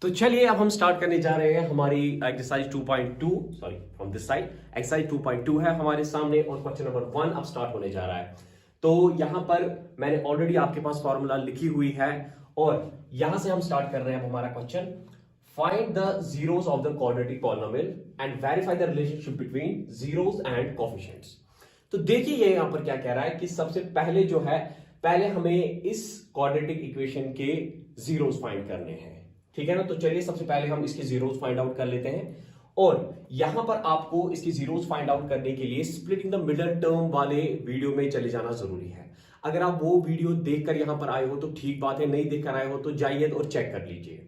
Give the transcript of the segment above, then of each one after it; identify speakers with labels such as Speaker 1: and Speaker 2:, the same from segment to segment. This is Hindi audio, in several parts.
Speaker 1: तो चलिए अब हम स्टार्ट करने जा रहे हैं हमारी exercise 2.2 sorry from this side. Exercise 2.2 है हमारे सामने और क्वेश्चन नंबर 1 अब स्टार्ट होने जा रहा है। तो यहां पर मैंने ऑलरेडी आपके पास फॉर्मूला लिखी हुई है और यहां से हम स्टार्ट कर रहे हैं अब हमारा question. Find the zeros of the quadratic polynomial and verify the relationship between zeros and coefficients. तो देखिए ये यहां पर क्या कह रहा है कि सबसे पहले जो है पहले हमें इस क्वाड्रेटिक इक्वेशन के जीरोस फाइंड करने हैं, ठीक है ना। तो चलिए सबसे पहले हम इसके जीरोस फाइंड आउट कर लेते हैं और यहां पर आपको इसके जीरोस फाइंड आउट करने के लिए स्प्लिटिंग द मिडल टर्म वाले वीडियो में चले जाना जरूरी है। अगर आप वो वीडियो देखकर यहां पर आए हो तो ठीक बात है, नहीं देखकर आए हो तो जाइए और चेक कर लीजिए।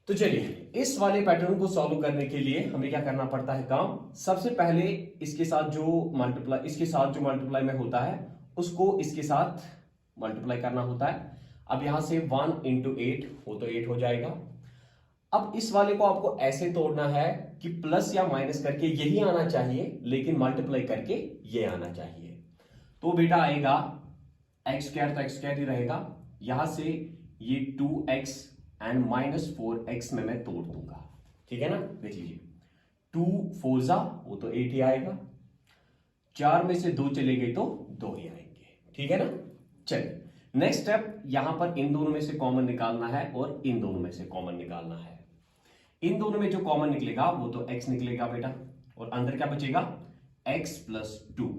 Speaker 1: तो चलिए इस वाले पैटर्न को सॉल्व करने के लिए हमें क्या करना पड़ता है काम। सबसे पहले इसके साथ जो मल्टीप्लाई में होता है उसको इसके साथ मल्टीप्लाई करना होता है। अब यहां से 1 इंटू 8 वो तो 8 हो जाएगा। अब इस वाले को आपको ऐसे तोड़ना है कि प्लस या माइनस करके यही आना चाहिए लेकिन मल्टीप्लाई करके ये आना चाहिए। तो बेटा आएगा एक्स स्क्वायर, तो एक्स स्क्वायर ही रहेगा। यहां से ये 2x एंड -4x में मैं तोड़ दूंगा, ठीक है ना। देख लीजिए 2 4 जा वो तो 8 ही आएगा, 4 में से 2 चले गए तो 2 ही आएंगे, ठीक है ना। चलिए नेक्स्ट स्टेप, यहां पर इन दोनों में से कॉमन निकालना है और इन दोनों में से कॉमन निकालना है। इन दोनों में जो कॉमन निकलेगा वो तो x निकलेगा बेटा और अंदर क्या बचेगा x + 2।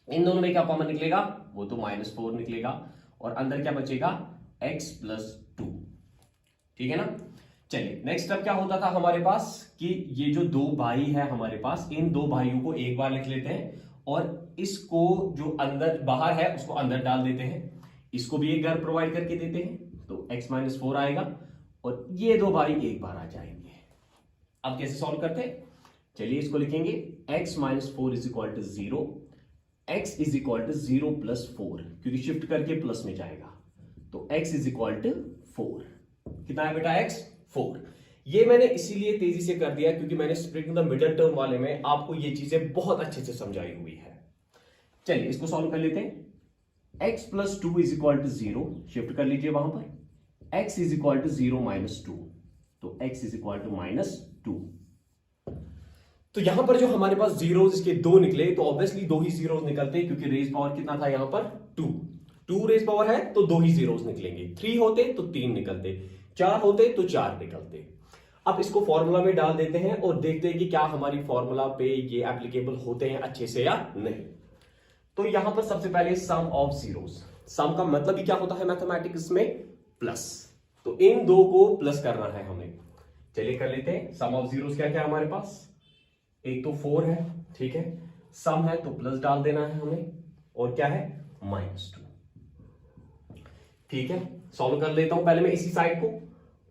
Speaker 1: इन दोनों में क्या कॉमन निकलेगा वो तो -4 निकलेगा और अंदर क्या बचेगा x + 2, ठीक है ना। चलिए नेक्स्ट स्टेप क्या होता था हमारे पास कि ये जो दो भाई है हमारे पास, इन दो भाइयों को एक बार लिख लेते हैं और इसको जो अंदर बाहर है उसको अंदर डाल देते हैं, इसको भी एक घर प्रोवाइड करके देते हैं तो x - 4 आएगा और ये दो भाई एक बार आ जाएंगे। अब कैसे सॉल्व करते हैं, चलिए इसको लिखेंगे x - 4 = 0, x = 0 + 4 क्योंकि शिफ्ट करके प्लस में जाएगा तो x = 4। कितना है बेटा x 4। ये मैंने इसीलिए तेजी से कर दिया क्योंकि मैंने स्प्लिटिंग द मिडल टर्म वाले में आपको ये चीजें बहुत अच्छे से समझाई हुई है। चलिए इसको सॉल्व कर लेते हैं। x + 2 = 0, शिफ्ट कर लीजिए वहां पर, x = 0 - 2 तो x = -2। तो यहां पर जो हमारे पास जीरोस इसके दो निकले तो ऑब्वियसली दो ही जीरोस निकलते क्योंकि रेज पावर कितना था यहां पर 2 रेज पावर है तो दो ही जीरोस निकलेंगे। 3 होते तो 3 निकलते, 4 होते तो 4 निकलते। अब इसको फॉर्मूला में डाल देते हैं और देखते हैं कि क्या हमारी फॉर्मूला पे ये एप्लीकेबल होते हैं अच्छे से या नहीं। तो यहां पर सबसे पहले सम ऑफ जीरोस, सम का मतलब ही क्या होता है मैथमेटिक्स में प्लस, तो इन दो को प्लस करना है हमें। चलिए कर लेते हैं। सम ऑफ जीरोस क्या क्या है हमारे पास, एक तो 4 है, ठीक है, सम है तो प्लस डाल देना है हमें और क्या है -2, ठीक है। सॉल्व कर लेता हूं पहले मैं इसी साइड को,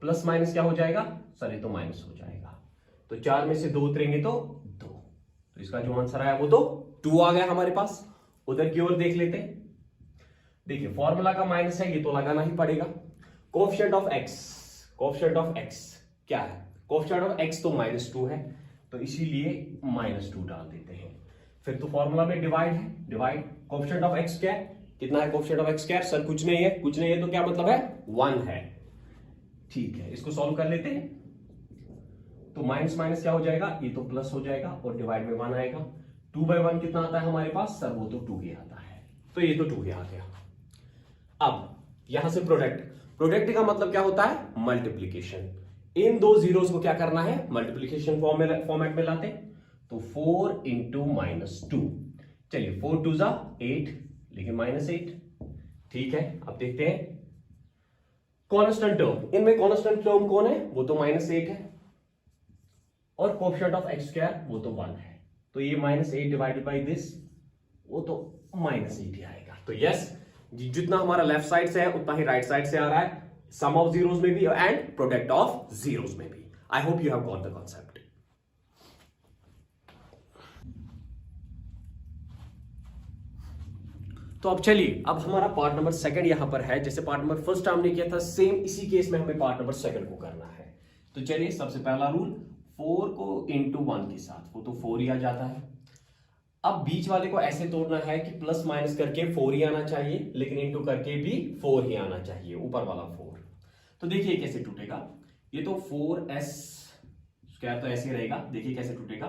Speaker 1: प्लस माइनस क्या हो जाएगा सर, ये तो माइनस हो जाएगा तो 4 में से 2 उतरेंगे तो 2, तो इसका जो आंसर आया वो तो 2 आ गया हमारे पास। उधर की ओर देख लेते हैं। देखिए फॉर्मूला का माइनस है ये तो लगाना ही पड़ेगा। कोएफिशिएंट ऑफ x क्या है, कोएफिशिएंट ऑफ x तो -2 है तो इसीलिए -2 डाल देते हैं। फिर तो फॉर्मूला में डिवाइड है, डिवाइड कोएफिशिएंट ऑफ x क्या है, कितना है कोएफिशिएंट ऑफ x क्या है सर, कुछ नहीं है, कुछ नहीं है तो क्या मतलब है 1 है, ठीक है। इसको सॉल्व कर लेते हैं तो माइनस माइनस क्या हो जाएगा, ये तो प्लस हो जाएगा और डिवाइड में 1 आएगा। 2/1 कितना आता है हमारे पास सर, वो तो 2 ही आता है तो ये तो 2 ही आ गया। अब यहां से प्रोडक्ट का मतलब क्या होता है मल्टीप्लीकेशन। इन दो जीरोस को क्या करना है मल्टीप्लीकेशन फॉर्मेट में लाते तो 4 × -2, चलिए 4 2 जा 8 लेकिन -8, ठीक है। अब देखते हैं कांस्टेंट टर्म, इनमें कांस्टेंट टर्म कौन है वो तो -8 है और कोएफिशिएंट ऑफ x² वो तो 1 है तो ये -8 डिवाइडेड बाय दिस वो तो -8 ही आएगा। तो यस जितना हमारा लेफ्ट साइड से है उतना ही राइट साइड से आ रहा है, सम ऑफ जीरोस में भी एंड प्रोडक्ट ऑफ जीरोस में भी। I hope you have got the concept. तो अब चलिए अब हमारा पार्ट नंबर 2 यहां पर है। जैसे पार्ट नंबर 1 हमने किया था सेम इसी केस में हमें पार्ट नंबर 2 को करना है। तो चलिए सबसे पहला रूल 4 को × 1 के साथ वो तो 4 ही आ जाता है। अब बीच वाले को ऐसे तोड़ना है कि प्लस माइनस करके 4 ही आना चाहिए लेकिन इंटू करके भी 4 ही आना चाहिए, ऊपर वाला 4। तो देखिए कैसे टूटेगा, ये तो 4s स्क्वायर तो ऐसे ही रहेगा, देखिए कैसे टूटेगा।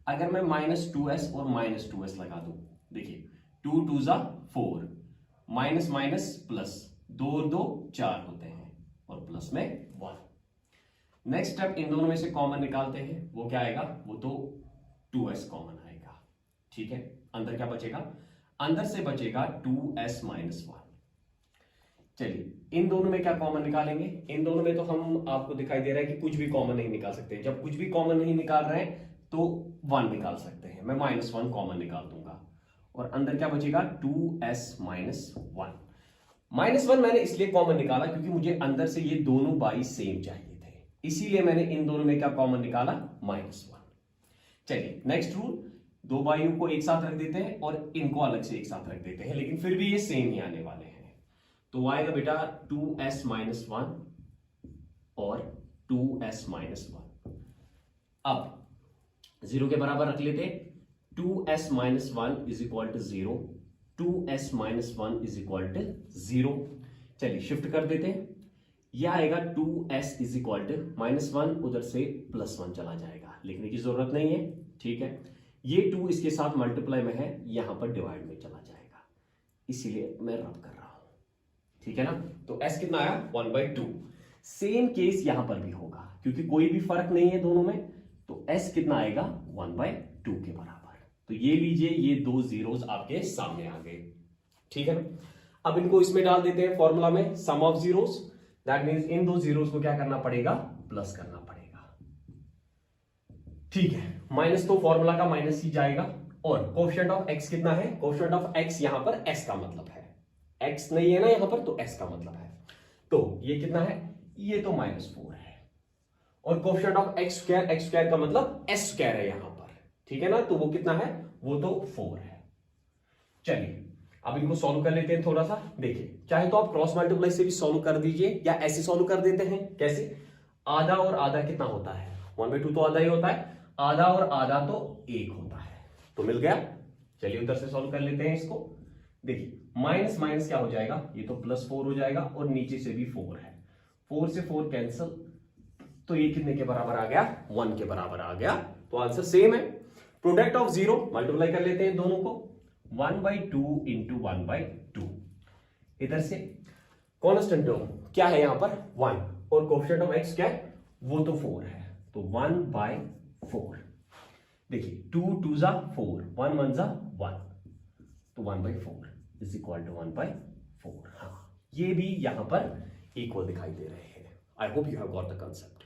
Speaker 1: अगर मैं -2s और -2s लगा दूं, देखिए 2 2 जा 4, माइनस माइनस प्लस, 2 और 2 4 होते हैं और प्लस में 1। नेक्स्ट स्टेप, इन दोनों में से कॉमन निकालते हैं, वो क्या आएगा, वो तो 2s कॉमन आएगा। ठीक है, अंदर क्या बचेगा, अंदर से बचेगा 2s माइनस 1। चलिए इन दोनों में क्या कॉमन निकालेंगे, इन दोनों में तो हम आपको दिखाई दे रहा है कि कुछ भी कॉमन नहीं निकाल सकते। जब कुछ भी कॉमन नहीं निकाल रहे हैं तो 1 निकाल सकते हैं। मैं -1 कॉमन निकाल दूंगा और अंदर क्या बचेगा 2s माइनस 1। -1 मैंने इसलिए कॉमन निकाला क्योंकि मुझे अंदर से ये दोनों बाई सेम चाहिए थे, इसीलिए मैंने इन दोनों में क्या कॉमन निकाला, -1। चलिए नेक्स्ट रूल, दो बाइयों को एक साथ रख देते हैं और इनको अलग से एक साथ रख देते हैं, लेकिन फिर भी ये सेम ही आने वाले हैं। तो आएगा बेटा 2s माइनस 1 और 2s माइनस 1। अब 0 के बराबर रख लेते हैं, 2s minus 1 is equal to 0, 2s minus 1 is equal to 0। चलिए शिफ्ट कर देते हैं, यह आएगा 2s इज इक्वल टू -1, उधर से +1 चला जाएगा, लिखने की जरूरत नहीं है। ठीक है, ये 2 इसके साथ मल्टीप्लाई में है, यहां पर डिवाइड में चला जाएगा, इसीलिए मैं रब कर रहा हूं। ठीक है ना, तो s कितना आया 1/2। सेम केस यहां पर भी होगा क्योंकि कोई भी फर्क नहीं है दोनों में, तो s कितना आएगा 1/2 के बराबर। तो ये लीजिए, ये दो जीरोस आपके सामने आ गए। ठीक है ना, अब इनको इसमें डाल देते हैं फॉर्मूला में, सम ऑफ जीरोस, दैट मींस इन दो जीरोस को क्या करना पड़ेगा, प्लस करना पड़ेगा। ठीक है, माइनस तो फॉर्मूला का माइनस ही जाएगा, और कोएफिशिएंट ऑफ x कितना है, कोएफिशिएंट ऑफ x यहां पर s का मतलब है, x नहीं है ना यहां पर, तो s का मतलब है, तो ये कितना है, ये तो -4 है, और कोएफिशिएंट ऑफ x स्क्वायर का मतलब s स्क्वायर है यहां पर। ठीक है ना, तो वो कितना है, वो तो 4 है। चलिए अब इनको सॉल्व कर लेते हैं थोड़ा सा। देखिए, चाहे तो आप क्रॉस मल्टीप्लाई से भी सॉल्व कर दीजिए या ऐसे सॉल्व कर देते हैं। कैसे, आधा और आधा कितना होता है, 1/2 तो आधा ही होता है, आधा और आधा तो 1 होता है, तो मिल गया। चलिए उधर से सॉल्व कर लेते हैं इसको। देखिए माइनस माइनस क्या हो जाएगा, ये तो +4 हो जाएगा, और नीचे से भी 4 है, 4 से 4 कैंसिल, तो ये कितने के बराबर आ गया, 1 के बराबर आ गया। तो आंसर सेम है। प्रोडक्ट ऑफ जीरो मल्टीप्लाई कर लेते हैं दोनों को, 1/2 इंटू 1/2, इधर से कॉन्स्टेंट टर्म क्या है यहां पर 1, और कोएफिशिएंट ऑफ x क्या है, वो तो 4 है, तो 1/4। देखिए 2 2 जा 4, 1 1 जा 1, तो 1/4 इज इक्वल टू 1/4। हाँ, ये भी यहां पर इक्वल दिखाई दे रहे हैं। I hope you have got the concept.